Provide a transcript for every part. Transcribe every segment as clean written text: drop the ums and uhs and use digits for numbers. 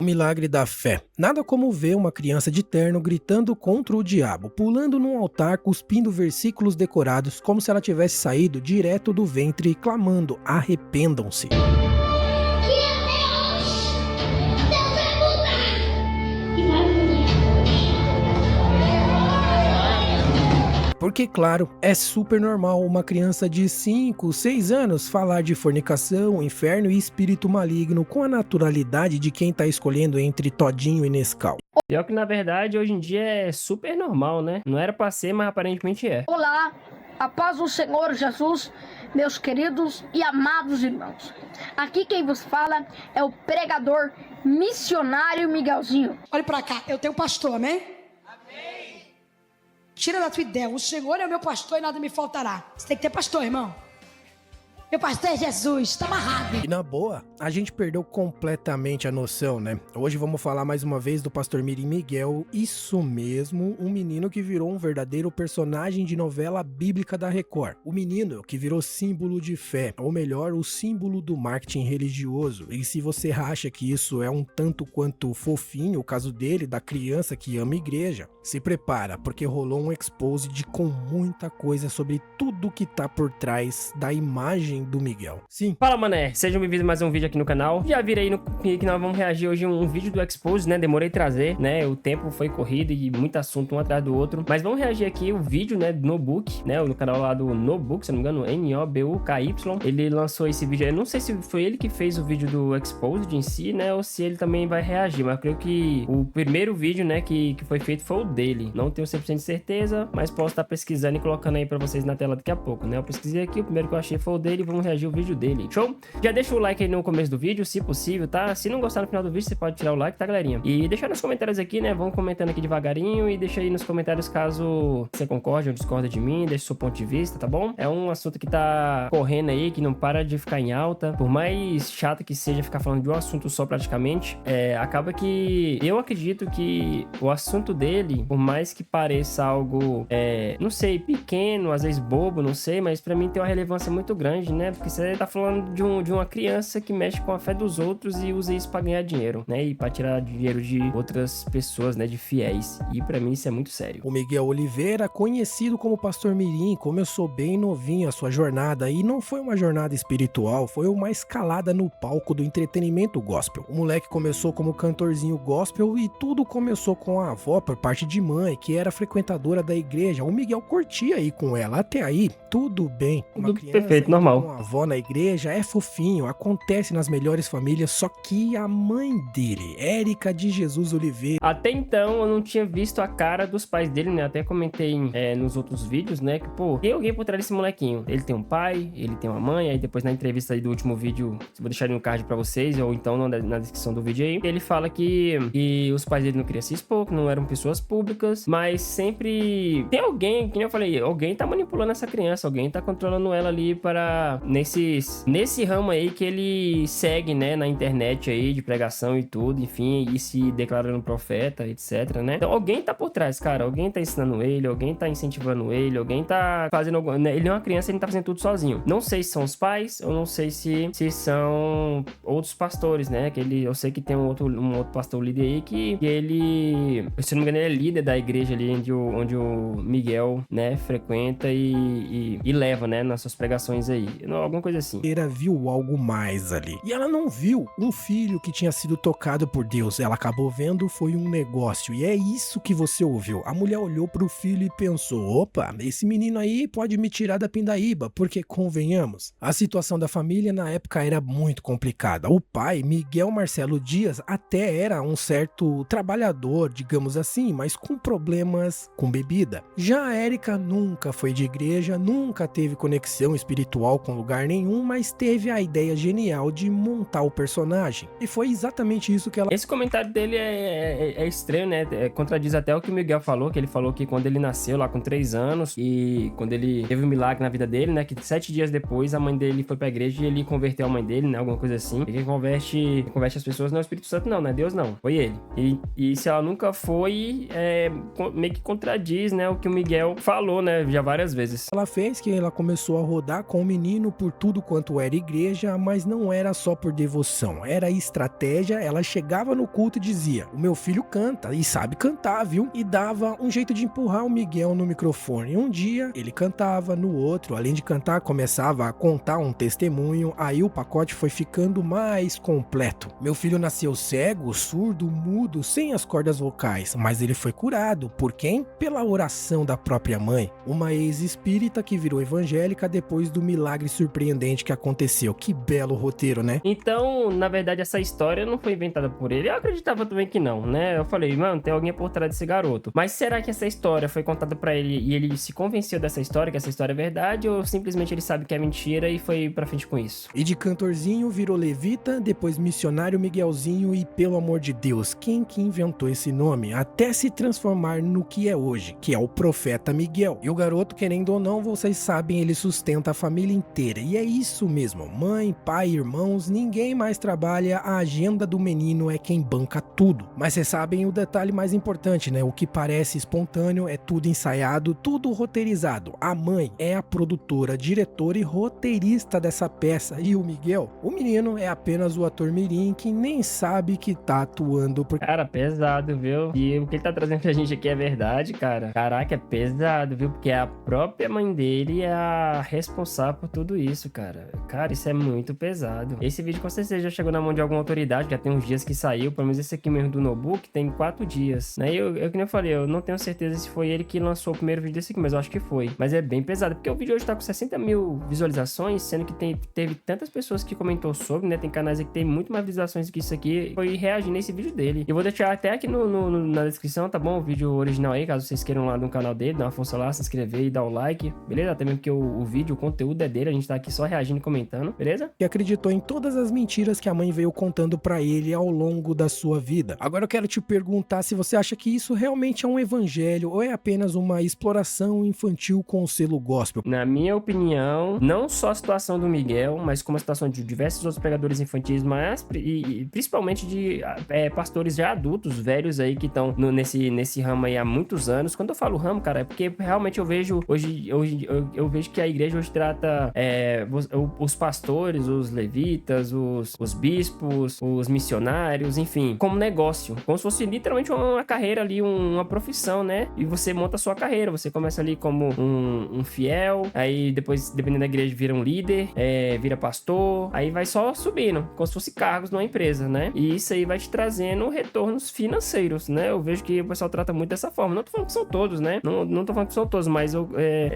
O milagre da fé. Nada como ver uma criança de terno gritando contra o diabo, pulando num altar, cuspindo versículos decorados como se ela tivesse saído direto do ventre e clamando: arrependam-se. Porque, claro, é super normal uma criança de 5, 6 anos falar de fornicação, inferno e espírito maligno com a naturalidade de quem tá escolhendo entre Todinho e Nescau. Pior que, na verdade, hoje em dia é super normal, né? Não era pra ser, mas aparentemente é. Olá, a paz do Senhor Jesus, meus queridos e amados irmãos. Aqui quem vos fala é o pregador missionário Miguelzinho. Olhe pra cá, eu tenho pastor, amém? Tira da tua ideia, o Senhor é o meu pastor e nada me faltará. Você tem que ter pastor, irmão. Meu pastor é Jesus, tá amarrado. E na boa, a gente perdeu completamente a noção, né? Hoje vamos falar mais uma vez do pastor Mirim Miguel, isso mesmo, um menino que virou um verdadeiro personagem de novela bíblica da Record. O menino que virou símbolo de fé, ou melhor, o símbolo do marketing religioso. E se você acha que isso é um tanto quanto fofinho, o caso dele, da criança que ama igreja, se prepara, porque rolou um exposed com muita coisa sobre tudo que tá por trás da imagem do Miguel. Sim. Fala, mané, sejam bem-vindos a mais um vídeo aqui no canal. Já virei no que nós vamos reagir hoje a um vídeo do Expose, né? Demorei a trazer, né? O tempo foi corrido e muito assunto um atrás do outro. Mas vamos reagir aqui o vídeo, né? Do Nobook, né? No canal lá do Nobook, se não me engano, N-O-B-U-K-Y. Ele lançou esse vídeo. Eu não sei se foi ele que fez o vídeo do Exposed em si, né? Ou se ele também vai reagir. Mas eu creio que o primeiro vídeo, né? Que foi feito foi o dele. Não tenho 100% de certeza, mas posso estar pesquisando e colocando aí pra vocês na tela daqui a pouco, né? Eu pesquisei aqui, o primeiro que eu achei foi o dele. Vamos reagir ao vídeo dele. Show? Já deixa o like aí no começo do vídeo, se possível, tá? Se não gostar no final do vídeo, você pode tirar o like, tá, galerinha? E deixa nos comentários aqui, né? Vamos comentando aqui devagarinho e deixa aí nos comentários caso você concorde ou discorda de mim, deixa o seu ponto de vista, tá bom? É um assunto que tá correndo aí, que não para de ficar em alta. Por mais chato que seja ficar falando de um assunto só praticamente, acaba que eu acredito que o assunto dele, por mais que pareça algo, não sei, pequeno, às vezes bobo, não sei, mas pra mim tem uma relevância muito grande, né? Porque você tá falando de uma criança que mexe com a fé dos outros e usa isso pra ganhar dinheiro, né? E pra tirar dinheiro de outras pessoas, né? De fiéis. E pra mim isso é muito sério. O Miguel Oliveira, conhecido como Pastor Mirim, começou bem novinho a sua jornada e não foi uma jornada espiritual, foi uma escalada no palco do entretenimento gospel. O moleque começou como cantorzinho gospel e tudo começou com a avó por parte de mãe, que era frequentadora da igreja. O Miguel curtia ir com ela. Até aí, tudo bem. Tudo perfeito, normal. Com a avó na igreja é fofinho, acontece nas melhores famílias, só que a mãe dele, Érica de Jesus Oliveira... Até então eu não tinha visto a cara dos pais dele, né? Até comentei nos outros vídeos, né? Que, pô, tem alguém por trás desse molequinho. Ele tem um pai, ele tem uma mãe, aí depois na entrevista aí do último vídeo, vou deixar aí no card pra vocês, ou então na descrição do vídeo aí, ele fala que os pais dele não queriam se expor, que não eram pessoas públicas, mas sempre tem alguém, que nem eu falei, alguém tá manipulando essa criança, alguém tá controlando ela ali para nesse ramo aí que ele segue, né, na internet aí, de pregação e tudo, enfim, e se declarando profeta, etc, né? Então alguém tá por trás, cara, alguém tá ensinando ele, alguém tá incentivando ele, alguém tá fazendo alguma... né? Ele é uma criança, ele não tá fazendo tudo sozinho. Não sei se são os pais, eu não sei se são outros pastores, né, eu sei que tem um outro pastor líder aí que ele, se não me engano, ele é líder da igreja ali onde o Miguel, né, frequenta e leva, né, nas suas pregações aí, alguma coisa assim. Ela viu algo mais ali. E ela não viu um filho que tinha sido tocado por Deus. Ela acabou vendo foi um negócio. E é isso que você ouviu. A mulher olhou pro filho e pensou: opa, esse menino aí pode me tirar da pindaíba. Porque, convenhamos, a situação da família na época era muito complicada. O pai, Miguel Marcelo Dias, até era um certo trabalhador, digamos assim, mas com problemas com bebida. Já a Érica nunca foi de igreja, nunca teve conexão espiritual com lugar nenhum, mas teve a ideia genial de montar o personagem. E foi exatamente isso que ela... Esse comentário dele é estranho, né? Contradiz até o que o Miguel falou, que ele falou que quando ele nasceu lá com 3 anos e quando ele teve um milagre na vida dele, né? Que 7 dias depois a mãe dele foi pra igreja e ele converteu a mãe dele, né? Alguma coisa assim. E quem converte as pessoas não é o Espírito Santo não é Deus não, foi ele. E se ela nunca foi, meio que contradiz, né? O que o Miguel falou, né? Já várias vezes. Ela fez que ela começou a rodar com o menino menino por tudo quanto era igreja, mas não era só por devoção, era estratégia. Ela chegava no culto e dizia: o meu filho canta e sabe cantar, viu? E dava um jeito de empurrar o Miguel no microfone. Um dia ele cantava, no outro, além de cantar, começava a contar um testemunho. Aí o pacote foi ficando mais completo. Meu filho nasceu cego, surdo, mudo, sem as cordas vocais, mas ele foi curado. Por quem? Pela oração da própria mãe, uma ex-espírita que virou evangélica depois do milagre surpreendente que aconteceu. Que belo roteiro, né? Então, na verdade, essa história não foi inventada por ele. Eu acreditava também que não, né? Eu falei, mano, tem alguém por trás desse garoto. Mas será que essa história foi contada pra ele e ele se convenceu dessa história, que essa história é verdade, ou simplesmente ele sabe que é mentira e foi pra frente com isso? E de cantorzinho virou levita, depois missionário Miguelzinho e, pelo amor de Deus, quem que inventou esse nome? Até se transformar no que é hoje, que é o Profeta Miguel. E o garoto, querendo ou não, vocês sabem, ele sustenta a família inteira. E é isso mesmo, mãe, pai, irmãos, ninguém mais trabalha, a agenda do menino é quem banca tudo. Mas vocês sabem o detalhe mais importante, né? O que parece espontâneo é tudo ensaiado, tudo roteirizado. A mãe é a produtora, diretora e roteirista dessa peça. E o Miguel, o menino, é apenas o ator mirim que nem sabe que tá atuando. Cara, pesado, viu? E o que ele tá trazendo pra gente aqui é verdade, cara. Caraca, é pesado, viu? Porque a própria mãe dele é a responsável por tudo isso, cara. Cara, isso é muito pesado. Esse vídeo com certeza já chegou na mão de alguma autoridade, já tem uns dias que saiu, pelo menos esse aqui mesmo do notebook tem 4 dias, né? Eu que nem eu falei, eu não tenho certeza se foi ele que lançou o primeiro vídeo desse aqui, mas eu acho que foi. Mas é bem pesado, porque o vídeo hoje tá com 60 mil visualizações, sendo que teve tantas pessoas que comentou sobre, né? Tem canais aí que tem muito mais visualizações do que isso aqui, foi reagir nesse vídeo dele. Eu vou deixar até aqui na descrição, tá bom? O vídeo original aí, caso vocês queiram lá no canal dele, dar uma força lá, se inscrever e dar o like, beleza? Até mesmo porque o vídeo, o conteúdo é dele, a gente tá aqui só reagindo e comentando, beleza? E acreditou em todas as mentiras que a mãe veio contando pra ele ao longo da sua vida. Agora eu quero te perguntar se você acha que isso realmente é um evangelho ou é apenas uma exploração infantil com o selo gospel. Na minha opinião, não só a situação do Miguel, mas como a situação de diversos outros pregadores infantis, mas e principalmente de pastores já adultos, velhos aí que estão nesse ramo aí há muitos anos. Quando eu falo ramo, cara, é porque realmente eu vejo hoje eu vejo que a igreja hoje trata os pastores, os levitas, os bispos, os missionários, enfim, como negócio, como se fosse literalmente uma carreira ali, uma profissão, né? E você monta a sua carreira, você começa ali como um fiel, aí depois, dependendo da igreja, vira um líder, vira pastor, aí vai só subindo, como se fosse cargos numa empresa, né? E isso aí vai te trazendo retornos financeiros, né? Eu vejo que o pessoal trata muito dessa forma. Não tô falando que são todos, né? Não tô falando que são todos, mas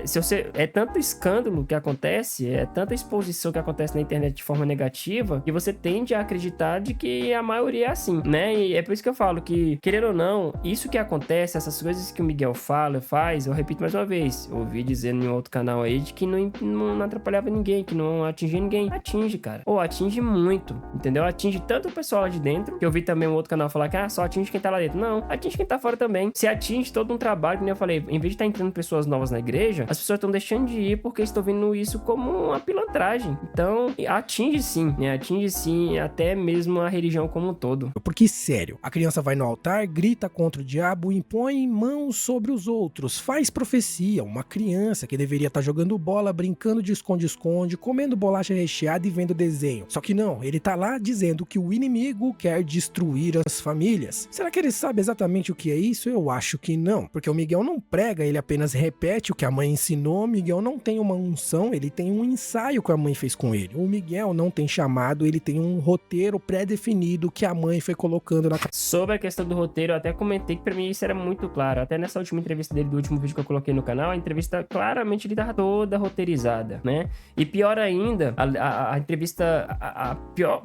se você... É tanto escândalo que acontece, é tanta exposição que acontece na internet de forma negativa, que você tende a acreditar de que a maioria é assim, né? E é por isso que eu falo que, querendo ou não, isso que acontece, essas coisas que o Miguel faz, eu repito mais uma vez, eu ouvi dizendo em outro canal aí de que não atrapalhava ninguém, que não atingia ninguém. Atinge, cara. Ou atinge muito, entendeu? Atinge tanto o pessoal lá de dentro, que eu vi também um outro canal falar que só atinge quem tá lá dentro. Não, atinge quem tá fora também. Se atinge todo um trabalho, como eu falei, em vez de estar entrando pessoas novas na igreja, as pessoas estão deixando de ir porque estão vendo isso como uma pilantragem. Então, atinge sim, né? Atinge sim até mesmo a religião como um todo. Porque, sério, a criança vai no altar, grita contra o diabo, impõe mãos sobre os outros, faz profecia. Uma criança que deveria estar jogando bola, brincando de esconde-esconde, comendo bolacha recheada e vendo desenho. Só que não, ele tá lá dizendo que o inimigo quer destruir as famílias. Será que ele sabe exatamente o que é isso? Eu acho que não, porque o Miguel não prega, ele apenas repete o que a mãe ensinou. Miguel não tem uma unção, ele tem um ensaio que a mãe fez com ele. O Miguel não tem chamado, ele tem um roteiro pré-definido que a mãe foi colocando na... Sobre a questão do roteiro, eu até comentei que pra mim isso era muito claro. Até nessa última entrevista dele, do último vídeo que eu coloquei no canal, a entrevista claramente ele tava toda roteirizada, né? E pior ainda, a entrevista,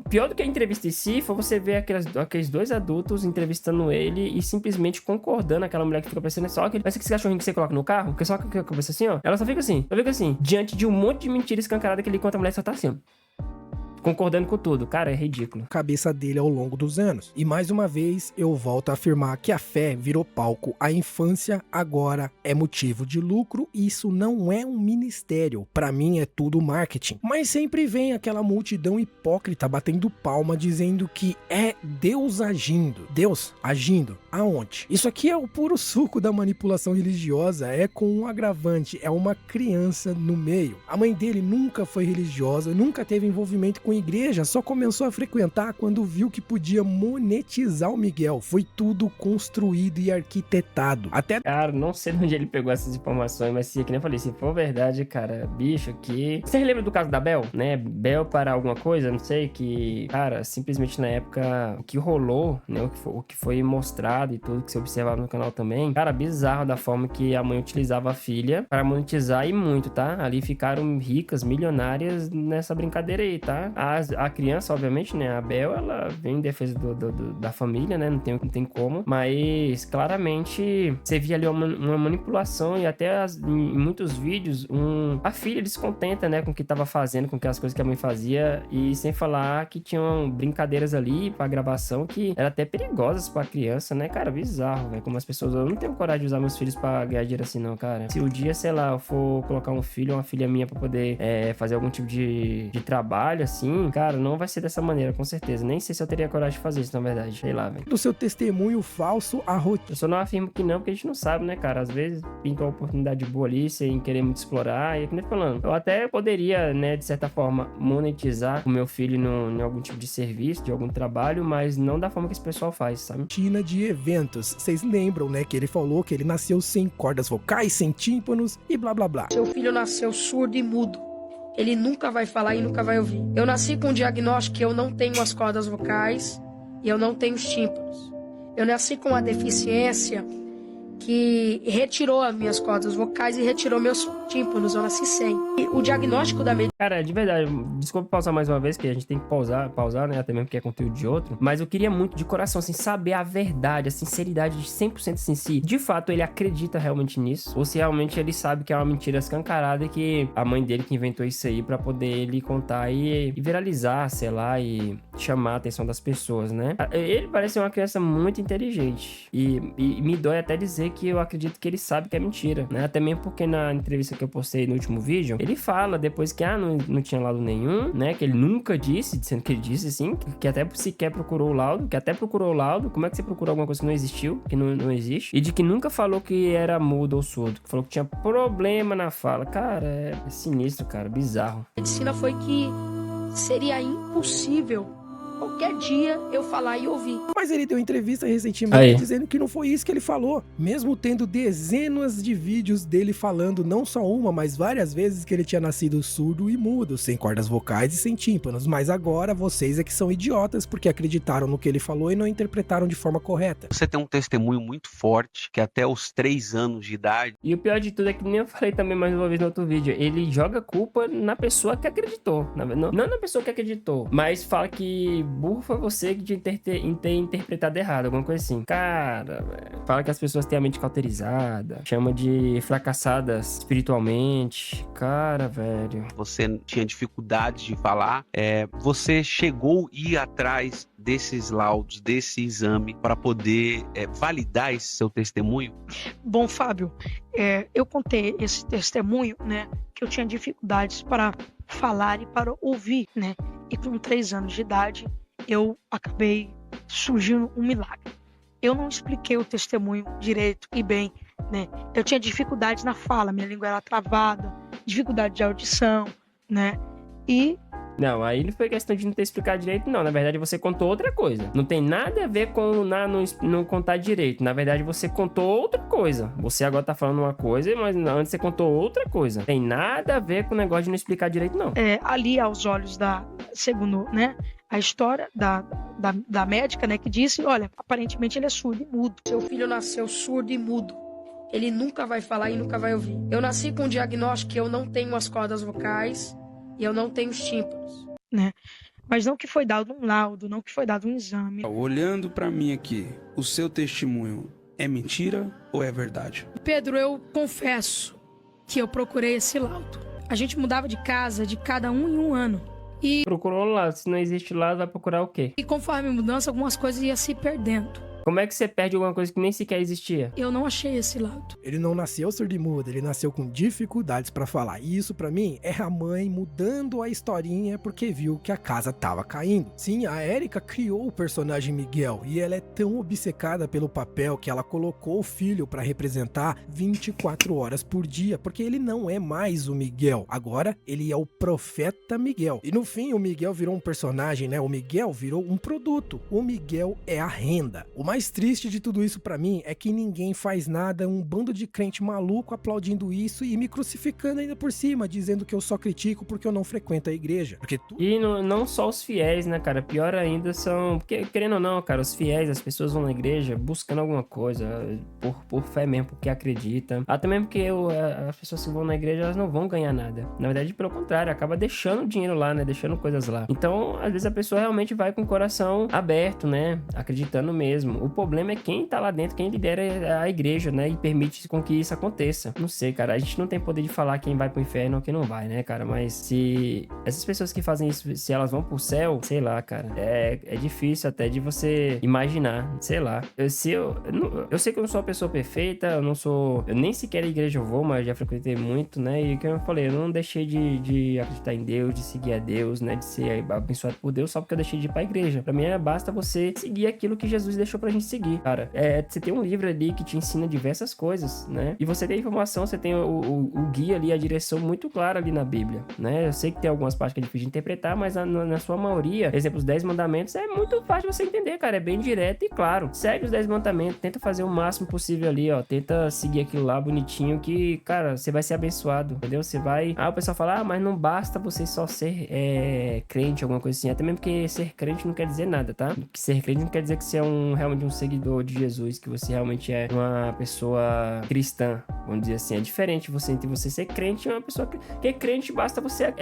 pior do que a entrevista em si, foi você ver aqueles dois adultos entrevistando ele e simplesmente concordando, aquela mulher que fica parecendo só aquele cachorrinho que você coloca no carro, que só que a cabeça assim, ó, ela só fica assim, diante de um monte de mentira escancarada que ele conta, a mulher só tá assim, ó. concordando com tudo. Cara, é ridículo. Cabeça dele ao longo dos anos. E mais uma vez eu volto a afirmar que a fé virou palco. A infância agora é motivo de lucro e isso não é um ministério. Pra mim é tudo marketing. Mas sempre vem aquela multidão hipócrita batendo palma dizendo que é Deus agindo. Deus agindo aonde? Isso aqui é o puro suco da manipulação religiosa. É com um agravante. É uma criança no meio. A mãe dele nunca foi religiosa, nunca teve envolvimento com igreja, só começou a frequentar quando viu que podia monetizar o Miguel. Foi tudo construído e arquitetado. Até... Cara, não sei de onde ele pegou essas informações, mas se, que nem eu falei, se for verdade, cara, bicho, que... Você lembra do caso da Bel, né? Bel para alguma coisa, não sei, que, cara, simplesmente na época, o que rolou, né? O que foi mostrado e tudo que você observava no canal também, cara, bizarro da forma que a mãe utilizava a filha para monetizar e muito, tá? Ali ficaram ricas, milionárias nessa brincadeira aí, tá? A criança, obviamente, né? A Bel, ela vem em defesa da família, né? Não tem como. Mas, claramente, você via ali uma manipulação e até em muitos vídeos, a filha descontenta, né? Com o que tava fazendo, com as coisas que a mãe fazia. E sem falar que tinham brincadeiras ali pra gravação que eram até perigosas pra criança, né? Cara, bizarro, velho. Como as pessoas... Eu não tenho coragem de usar meus filhos pra ganhar dinheiro assim, não, cara. Se o dia, sei lá, eu for colocar um filho ou uma filha minha pra poder fazer algum tipo de trabalho, assim, cara, não vai ser dessa maneira, com certeza. Nem sei se eu teria coragem de fazer isso, na verdade. Sei lá, velho. do seu testemunho falso, a rotina. Eu só não afirmo que não, porque a gente não sabe, né, cara? Às vezes pinta uma oportunidade boa ali, sem querer muito explorar. E é que nem falando, eu até poderia, né, de certa forma, monetizar o meu filho em algum tipo de serviço, de algum trabalho, mas não da forma que esse pessoal faz, sabe? Rotina de eventos. Vocês lembram, né, que ele falou que ele nasceu sem cordas vocais, sem tímpanos e blá blá blá. Seu filho nasceu surdo e mudo. Ele nunca vai falar e nunca vai ouvir. Eu nasci com um diagnóstico que eu não tenho as cordas vocais e eu não tenho os tímpanos. Eu nasci com uma deficiência que retirou as minhas cordas vocais e retirou meus tímpanos. Eu nasci sem. E o diagnóstico da medicina... Cara, de verdade, desculpa pausar mais uma vez, que a gente tem que pausar, né, até mesmo porque é conteúdo de outro, mas eu queria muito, de coração, assim, saber a verdade, a sinceridade de 100% assim, se de fato ele acredita realmente nisso, ou se realmente ele sabe que é uma mentira escancarada e que a mãe dele que inventou isso aí pra poder ele contar e viralizar, sei lá, e chamar a atenção das pessoas, né? Ele parece uma criança muito inteligente e me dói até dizer que eu acredito que ele sabe que é mentira, né? Até mesmo porque na entrevista que eu postei no último vídeo, ele fala depois que, não tinha laudo nenhum, né? Que ele nunca disse, sendo que ele disse, sim, que até sequer procurou o laudo, como é que você procura alguma coisa que não existiu, que não existe, e de que nunca falou que era mudo ou surdo, que falou que tinha problema na fala. Cara, é sinistro, cara, bizarro. A medicina foi que seria impossível qualquer dia eu falar e ouvir. Mas ele deu entrevista recentemente dizendo que não foi isso que ele falou. Mesmo tendo dezenas de vídeos dele falando não só uma, mas várias vezes que ele tinha nascido surdo e mudo, sem cordas vocais e sem tímpanos. Mas agora vocês é que são idiotas porque acreditaram no que ele falou e não interpretaram de forma correta. Você tem um testemunho muito forte que até os 3 anos de idade... E o pior de tudo é que nem eu falei também mais uma vez no outro vídeo, ele joga culpa na pessoa que acreditou. Não na pessoa que acreditou, mas fala que burro foi você de ter interpretado errado, alguma coisa assim. Cara, véio, fala que as pessoas têm a mente cauterizada, chama de fracassadas espiritualmente. Cara, velho. Você tinha dificuldade de falar. Você chegou a ir atrás desses laudos, desse exame, para poder validar esse seu testemunho? Bom, Fábio, eu contei esse testemunho, né, que eu tinha dificuldades para falar e para ouvir, né, e com 3 anos de idade, eu acabei surgindo um milagre. Eu não expliquei o testemunho direito e bem, né, eu tinha dificuldades na fala, minha língua era travada, dificuldade de audição, né, e... Não, aí não foi questão de não ter explicado direito, não. Na verdade, você contou outra coisa. Não tem nada a ver com não contar direito. Na verdade, você contou outra coisa. Você agora tá falando uma coisa, mas antes você contou outra coisa. Tem nada a ver com o negócio de não explicar direito, não. Ali, aos olhos segundo, né, a história da médica, né, que disse, olha, aparentemente ele é surdo e mudo. Seu filho nasceu surdo e mudo. Ele nunca vai falar e nunca vai ouvir. Eu nasci com um diagnóstico que eu não tenho as cordas vocais e eu não tenho os tímpanos. Né? Mas não que foi dado um laudo, não que foi dado um exame. Olhando pra mim aqui, o seu testemunho é mentira ou é verdade? Pedro, eu confesso que eu procurei esse laudo. A gente mudava de casa de cada um em um ano. Procurou lá. Se não existe lá, vai procurar o quê? E conforme a mudança, algumas coisas iam se perdendo. Como é que você perde alguma coisa que nem sequer existia? Eu não achei esse lado. Ele não nasceu surdo-mudo, ele nasceu com dificuldades pra falar. E isso pra mim é a mãe mudando a historinha porque viu que a casa tava caindo. Sim, a Erika criou o personagem Miguel e ela é tão obcecada pelo papel que ela colocou o filho pra representar 24 horas por dia, porque ele não é mais o Miguel. Agora ele é o profeta Miguel. E no fim o Miguel virou um personagem, né? O Miguel virou um produto. O Miguel é a renda. O mais triste de tudo isso pra mim é que ninguém faz nada, um bando de crente maluco aplaudindo isso e me crucificando ainda por cima, dizendo que eu só critico porque eu não frequento a igreja. E não só os fiéis, né, cara? Pior ainda são... Porque, querendo ou não, cara, os fiéis, as pessoas vão na igreja buscando alguma coisa, por fé mesmo, porque acreditam. Até mesmo porque as pessoas que vão na igreja, elas não vão ganhar nada. Na verdade, pelo contrário, acaba deixando dinheiro lá, né? Deixando coisas lá. Então, às vezes a pessoa realmente vai com o coração aberto, né? Acreditando mesmo. O problema é quem tá lá dentro, quem lidera a igreja, né? E permite com que isso aconteça. Não sei, cara. A gente não tem poder de falar quem vai pro inferno ou quem não vai, né, cara? Mas se essas pessoas que fazem isso, se elas vão pro céu, sei lá, cara. É difícil até de você imaginar. Sei lá. Eu sei que eu não sou uma pessoa perfeita. Eu nem sequer a igreja eu vou, mas já frequentei muito, né? E como eu falei, eu não deixei de acreditar em Deus, de seguir a Deus, né? De ser abençoado por Deus só porque eu deixei de ir pra igreja. Pra mim, basta você seguir aquilo que Jesus deixou pra gente seguir, cara. Você tem um livro ali que te ensina diversas coisas, né? E você tem a informação, você tem o guia ali, a direção muito clara ali na Bíblia, né? Eu sei que tem algumas partes que é difícil de interpretar, mas na sua maioria, exemplo, os 10 mandamentos é muito fácil de você entender, cara. É bem direto e claro. Segue os 10 mandamentos, tenta fazer o máximo possível ali, ó. Tenta seguir aquilo lá bonitinho que, cara, você vai ser abençoado, entendeu? Você vai... o pessoal fala, mas não basta você só ser crente, alguma coisa assim. Até mesmo porque ser crente não quer dizer nada, tá? Que ser crente não quer dizer que você é realmente um seguidor de Jesus, que você realmente é uma pessoa cristã, vamos dizer assim. É diferente entre você ser crente e uma pessoa que é crente, basta você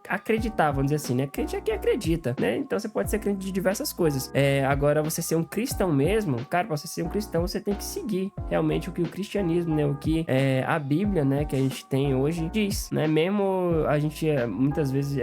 acreditar, vamos dizer assim, né? Crente é quem acredita, né? Então você pode ser crente de diversas coisas. Agora, você ser um cristão mesmo, cara, pra você ser um cristão, você tem que seguir realmente o que o cristianismo, né? O que a Bíblia, né? Que a gente tem hoje diz, né? Mesmo a gente, muitas vezes,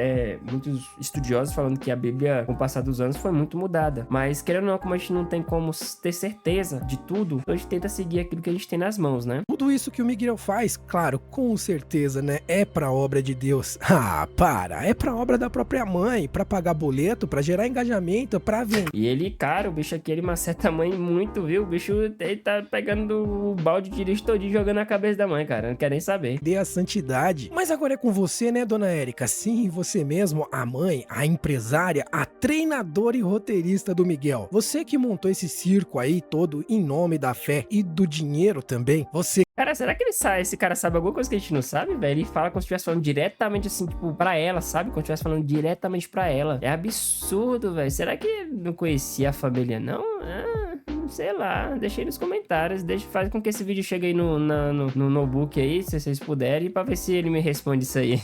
muitos estudiosos falando que a Bíblia, com o passar dos anos, foi muito mudada. Mas, querendo ou não, como a gente não tem como ter certeza de tudo, a gente tenta seguir aquilo que a gente tem nas mãos, né? Tudo isso que o Miguel faz, claro, com certeza, né? É pra obra de Deus. Ah, para! É pra obra da própria mãe, pra pagar boleto, pra gerar engajamento, pra vender. E ele, cara, o bicho aqui, ele maceta a mãe muito, viu? O bicho, ele tá pegando o balde de lixo todinho e jogando na cabeça da mãe, cara. Não quer nem saber. Dê a santidade. Mas agora é com você, né, dona Erika? Sim, você mesmo, a mãe, a empresária, a treinadora e roteirista do Miguel. Você que montou esse circo aí todo em nome da fé e do dinheiro também. Você... Cara, será que esse cara sabe alguma coisa que a gente não sabe, velho? Ele fala como se estivesse falando diretamente, assim, tipo, pra ela, sabe? Como se estivesse falando diretamente pra ela. É absurdo, velho. Será que ele não conhecia a família, não? Sei lá. Deixa aí nos comentários. Faz com que esse vídeo chegue aí no notebook aí, se vocês puderem, pra ver se ele me responde isso aí.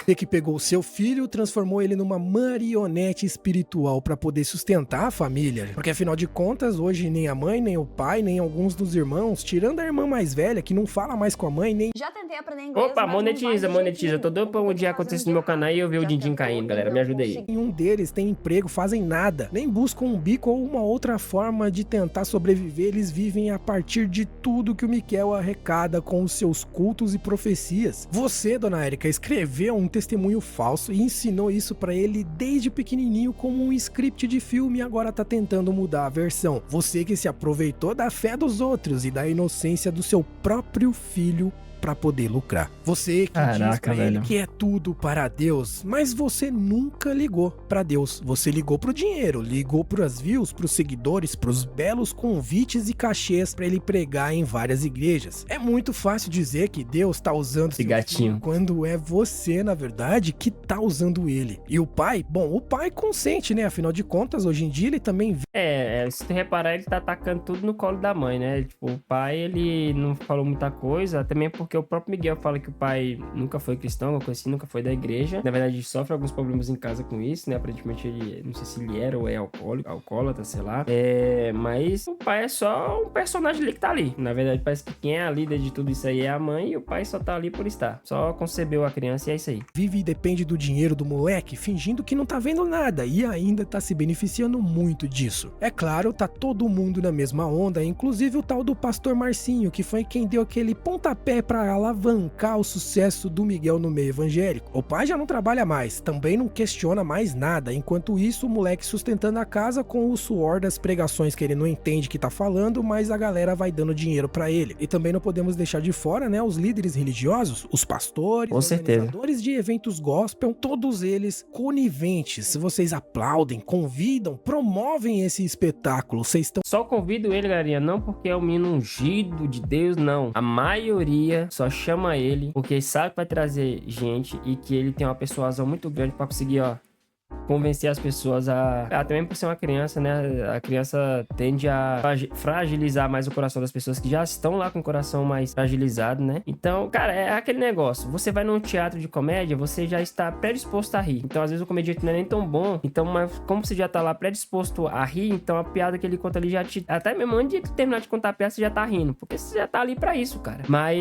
Você que pegou o seu filho, transformou ele numa marionete espiritual pra poder sustentar a família. Porque afinal de contas, hoje nem a mãe, nem o pai, nem alguns dos irmãos, tirando a irmã mais velha, que não fala mais com a mãe, nem... Já tentei aprender inglês. Opa, monetiza. Tô doido pra um dia acontecer no meu canal e eu ver o din-din caindo, galera. Me ajuda aí. Nenhum deles tem emprego, fazem nada, nem buscam um bico ou uma outra forma de tentar sobreviver. Eles vivem a partir de tudo que o Miguel arrecada com os seus cultos e profecias. Você, dona Erika, escreveu um testemunho falso e ensinou isso pra ele desde pequenininho como um script de filme e agora tá tentando mudar a versão. Você que se aproveitou da fé dos outros e da inocência do seu próprio filho pra poder lucrar. Você que diz pra ele que é tudo para Deus, mas você nunca ligou pra Deus. Você ligou pro dinheiro, ligou pras views, pros seguidores, pros belos convites e cachês pra ele pregar em várias igrejas. É muito fácil dizer que Deus tá usando esse gatinho, quando é você, na verdade, que tá usando ele. E o pai? Bom, o pai consente, né? Afinal de contas, hoje em dia ele também... se tu reparar, ele tá atacando tudo no colo da mãe, né? Tipo, o pai, ele não falou muita coisa, também porque porque o próprio Miguel fala que o pai nunca foi cristão, alguma coisa assim, nunca foi da igreja. Na verdade, sofre alguns problemas em casa com isso, né? Aparentemente ele, não sei se ele era ou é alcoólatra, sei lá. Mas o pai é só um personagem ali que tá ali. Na verdade, parece que quem é a líder de tudo isso aí é a mãe e o pai só tá ali por estar. Só concebeu a criança e é isso aí. Vive e depende do dinheiro do moleque, fingindo que não tá vendo nada e ainda tá se beneficiando muito disso. É claro, tá todo mundo na mesma onda, inclusive o tal do pastor Marcinho, que foi quem deu aquele pontapé pra alavancar o sucesso do Miguel no meio evangélico. O pai já não trabalha mais, também não questiona mais nada, enquanto isso o moleque sustentando a casa com o suor das pregações que ele não entende que tá falando, mas a galera vai dando dinheiro pra ele. E também não podemos deixar de fora, né, os líderes religiosos, os pastores, Com certeza. organizadores de eventos gospel, todos eles coniventes. Se vocês aplaudem, convidam, promovem esse espetáculo, vocês estão... Só convido ele, galerinha, não porque é o menino ungido de Deus, não. A maioria só chama ele porque sabe que vai trazer gente e que ele tem uma persuasão muito grande pra conseguir, ó, convencer as pessoas também por ser uma criança, né? A criança tende a fragilizar mais o coração das pessoas que já estão lá com o coração mais fragilizado, né? Então, cara, é aquele negócio. Você vai num teatro de comédia, você já está predisposto a rir. Então, às vezes, o comediante não é nem tão bom. Então, mas como você já tá lá predisposto a rir, então a piada que ele conta ali já te... Até mesmo antes de terminar de contar a piada, você já tá rindo. Porque você já tá ali pra isso, cara. Mas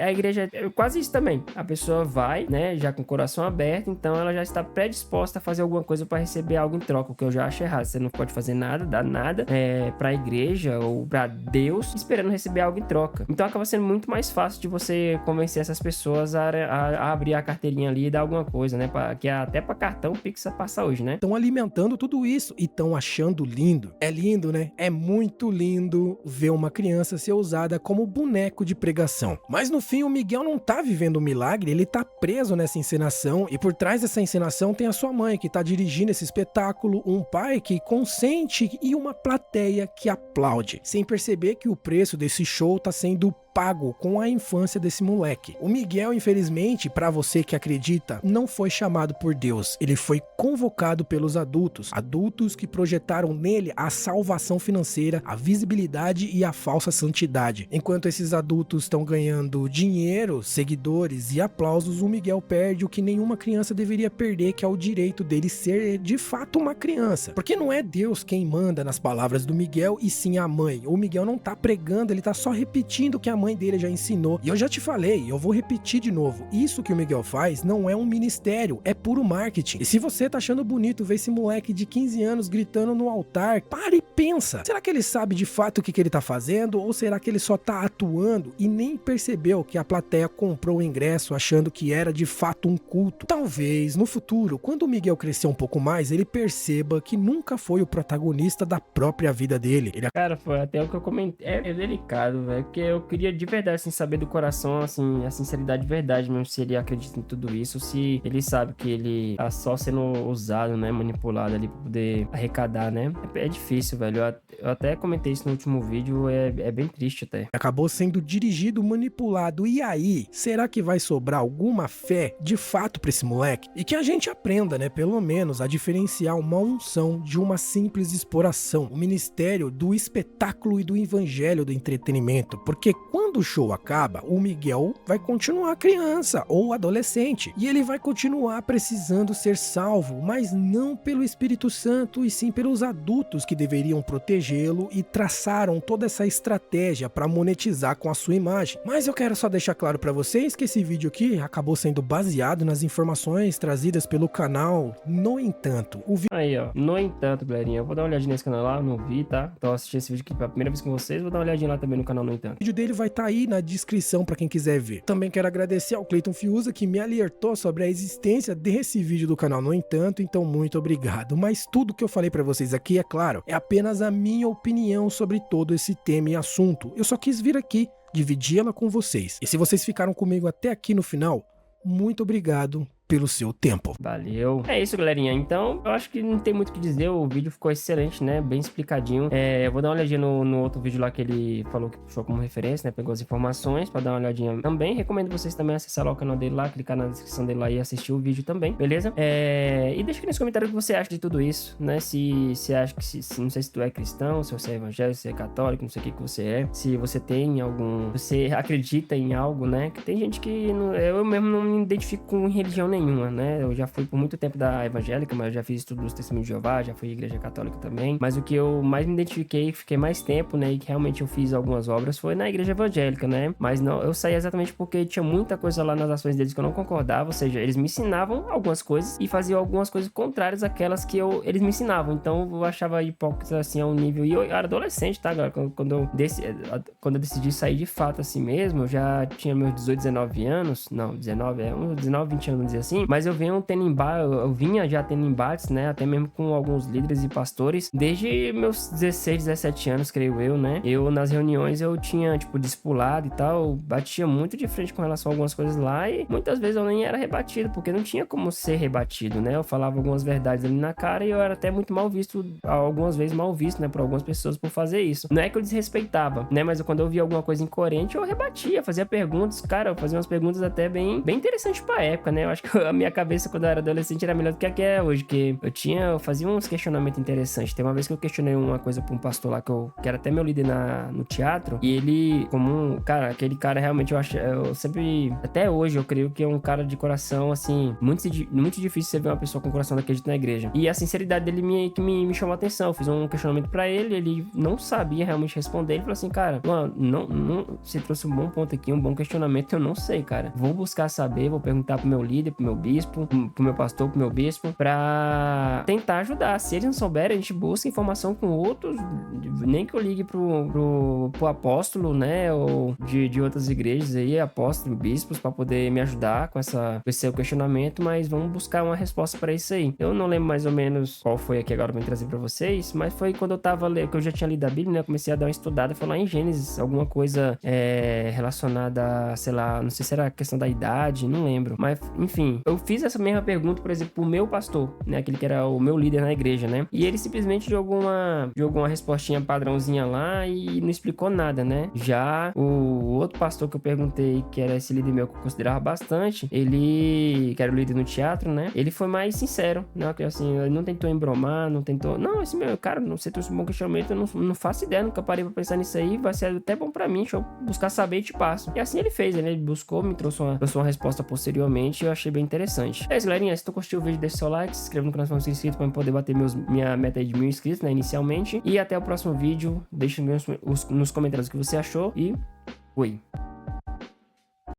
a igreja é quase isso também. A pessoa vai, né? Já com o coração aberto. Então, ela já está predisposta a fazer alguma coisa pra receber algo em troca, o que eu já acho errado. Você não pode fazer nada, dar nada pra igreja ou pra Deus esperando receber algo em troca. Então acaba sendo muito mais fácil de você convencer essas pessoas a abrir a carteirinha ali e dar alguma coisa, né? Que até pra cartão o Pix passa hoje, né? Estão alimentando tudo isso e estão achando lindo. É lindo, né? É muito lindo ver uma criança ser usada como boneco de pregação. Mas no fim o Miguel não tá vivendo um milagre, ele tá preso nessa encenação e por trás dessa encenação tem a sua mãe que tá dirigindo esse espetáculo, um pai que consente e uma plateia que aplaude, sem perceber que o preço desse show tá sendo pago com a infância desse moleque. O Miguel, infelizmente, pra você que acredita, não foi chamado por Deus. Ele foi convocado pelos adultos que projetaram nele a salvação financeira, a visibilidade e a falsa santidade. Enquanto esses adultos estão ganhando dinheiro, seguidores e aplausos, o Miguel perde o que nenhuma criança deveria perder, que é o direito dele ser de fato uma criança. Porque não é Deus quem manda nas palavras do Miguel, e sim a mãe. O Miguel não tá pregando, ele tá só repetindo o que a mãe dele já ensinou. E eu já te falei, eu vou repetir de novo. Isso que o Miguel faz não é um ministério, é puro marketing. E se você tá achando bonito ver esse moleque de 15 anos gritando no altar, para e pensa. Será que ele sabe de fato o que ele tá fazendo? Ou será que ele só tá atuando e nem percebeu que a plateia comprou o ingresso achando que era de fato um culto? Talvez, no futuro, quando o Miguel crescer um pouco mais, ele perceba que nunca foi o protagonista da própria vida dele. Cara, foi até o que eu comentei. É delicado, velho, porque eu queria de verdade, assim, saber do coração, assim, a sinceridade de verdade mesmo, se ele acredita em tudo isso, se ele sabe que ele tá só sendo usado, né, manipulado ali pra poder arrecadar, né? É difícil, velho. Eu até comentei isso no último vídeo, é bem triste até. Acabou sendo dirigido, manipulado, e aí, será que vai sobrar alguma fé de fato pra esse moleque? E que a gente aprenda, né, pelo menos, a diferenciar uma unção de uma simples exploração, o ministério do espetáculo e do evangelho do entretenimento, porque quando o show acaba, o Miguel vai continuar criança ou adolescente, e ele vai continuar precisando ser salvo, mas não pelo Espírito Santo, e sim pelos adultos que deveriam protegê-lo e traçaram toda essa estratégia para monetizar com a sua imagem. Mas eu quero só deixar claro para vocês que esse vídeo aqui acabou sendo baseado nas informações trazidas pelo canal No Entanto. Aí, ó, No Entanto, galerinha, eu vou dar uma olhadinha nesse canal lá, não vi, tá? Então assisti esse vídeo aqui pela primeira vez com vocês, vou dar uma olhadinha lá também no canal No Entanto. O vídeo dele vai estar aí na descrição para quem quiser ver. Também quero agradecer ao Cleiton Fiuza que me alertou sobre a existência desse vídeo do canal No Entanto, então muito obrigado. Mas tudo que eu falei para vocês aqui, é claro, é apenas a minha opinião sobre todo esse tema e assunto. Eu só quis vir aqui dividi-la com vocês. E se vocês ficaram comigo até aqui no final, muito obrigado pelo seu tempo. Valeu. É isso, galerinha. Então, eu acho que não tem muito o que dizer. O vídeo ficou excelente, né? Bem explicadinho. Eu vou dar uma olhadinha no outro vídeo lá que ele falou que puxou como referência, né? Pegou as informações pra dar uma olhadinha também. Recomendo vocês também acessar lá o canal dele lá, clicar na descrição dele lá e assistir o vídeo também, beleza? E deixa aqui nos comentários o que você acha de tudo isso, né? Se você acha que... não sei se tu é cristão, se você é evangélico, se você é católico, não sei o que você é. Se você tem algum... você acredita em algo, né? Que tem gente que... eu mesmo não me identifico com religião nenhuma, né? Eu já fui por muito tempo da evangélica, mas eu já fiz estudo dos Testemunhos de Jeová, já fui igreja católica também. Mas o que eu mais me identifiquei, fiquei mais tempo, né? E que realmente eu fiz algumas obras foi na igreja evangélica, né? Mas não, eu saí exatamente porque tinha muita coisa lá nas ações deles que eu não concordava, ou seja, eles me ensinavam algumas coisas e faziam algumas coisas contrárias àquelas que eles me ensinavam. Então eu achava hipócrita assim a um nível. E eu era adolescente, tá, galera? Quando eu decidi sair de fato assim mesmo, eu já tinha meus 18, 19 anos. Não, 19, uns 19, 20 anos, vamos dizer assim. Mas eu vinha já tendo embates, né? Até mesmo com alguns líderes e pastores, desde meus 16, 17 anos, creio eu, né? Eu, nas reuniões, eu tinha, tipo, discipulado e tal, batia muito de frente com relação a algumas coisas lá e muitas vezes eu nem era rebatido, porque não tinha como ser rebatido, né? Eu falava algumas verdades ali na cara e eu era até muito mal visto, algumas vezes mal visto, né? Por algumas pessoas por fazer isso. Não é que eu desrespeitava, né? Mas quando eu via alguma coisa incoerente, eu rebatia, fazia perguntas. Cara, eu fazia umas perguntas até bem interessantes pra época, né? Eu acho que a minha cabeça quando eu era adolescente era melhor do que a que é hoje, que eu fazia uns questionamentos interessantes. Tem uma vez que eu questionei uma coisa pra um pastor lá, que era até meu líder no teatro, e ele, cara, aquele cara realmente eu sempre, até hoje eu creio que é um cara de coração, assim, muito difícil você ver uma pessoa com coração daquele jeito na igreja. E a sinceridade dele me chamou a atenção. Eu fiz um questionamento pra ele não sabia realmente responder. Ele falou assim, cara, não, você trouxe um bom ponto aqui, um bom questionamento, eu não sei, cara. Vou buscar saber, vou perguntar pro meu líder, pro meu bispo, pro meu pastor, pro meu bispo, pra tentar ajudar. Se eles não souberem, a gente busca informação com outros, nem que eu ligue pro apóstolo, né, ou de outras igrejas aí, apóstolos, bispos, pra poder me ajudar com esse seu questionamento, mas vamos buscar uma resposta pra isso aí. Eu não lembro mais ou menos qual foi aqui agora pra eu trazer pra vocês, mas foi quando eu tava lendo, que eu já tinha lido a Bíblia, né, eu comecei a dar uma estudada, foi lá em Gênesis, alguma coisa relacionada a, sei lá, não sei se era a questão da idade, não lembro, mas enfim, eu fiz essa mesma pergunta, por exemplo, pro meu pastor, né, aquele que era o meu líder na igreja, né, e ele simplesmente jogou uma respostinha padrãozinha lá e não explicou nada, né. Já o outro pastor que eu perguntei, que era esse líder meu que eu considerava bastante, ele, que era o líder no teatro, né, ele foi mais sincero, né, que assim, ele não tentou embromar, não, esse meu, cara, não sei, trouxe um bom questionamento, eu não faço ideia, nunca parei pra pensar nisso aí, vai ser até bom pra mim, deixa eu buscar saber e te passo. E assim ele fez, né, ele buscou, me trouxe uma resposta posteriormente e eu achei bem interessante. É isso, galerinha, se tu curtiu o vídeo, deixa seu like, se inscreva no canal se não for inscrito pra eu poder bater minha meta aí de 1000 inscritos, né, inicialmente. E até o próximo vídeo, deixa nos comentários o que você achou e fui!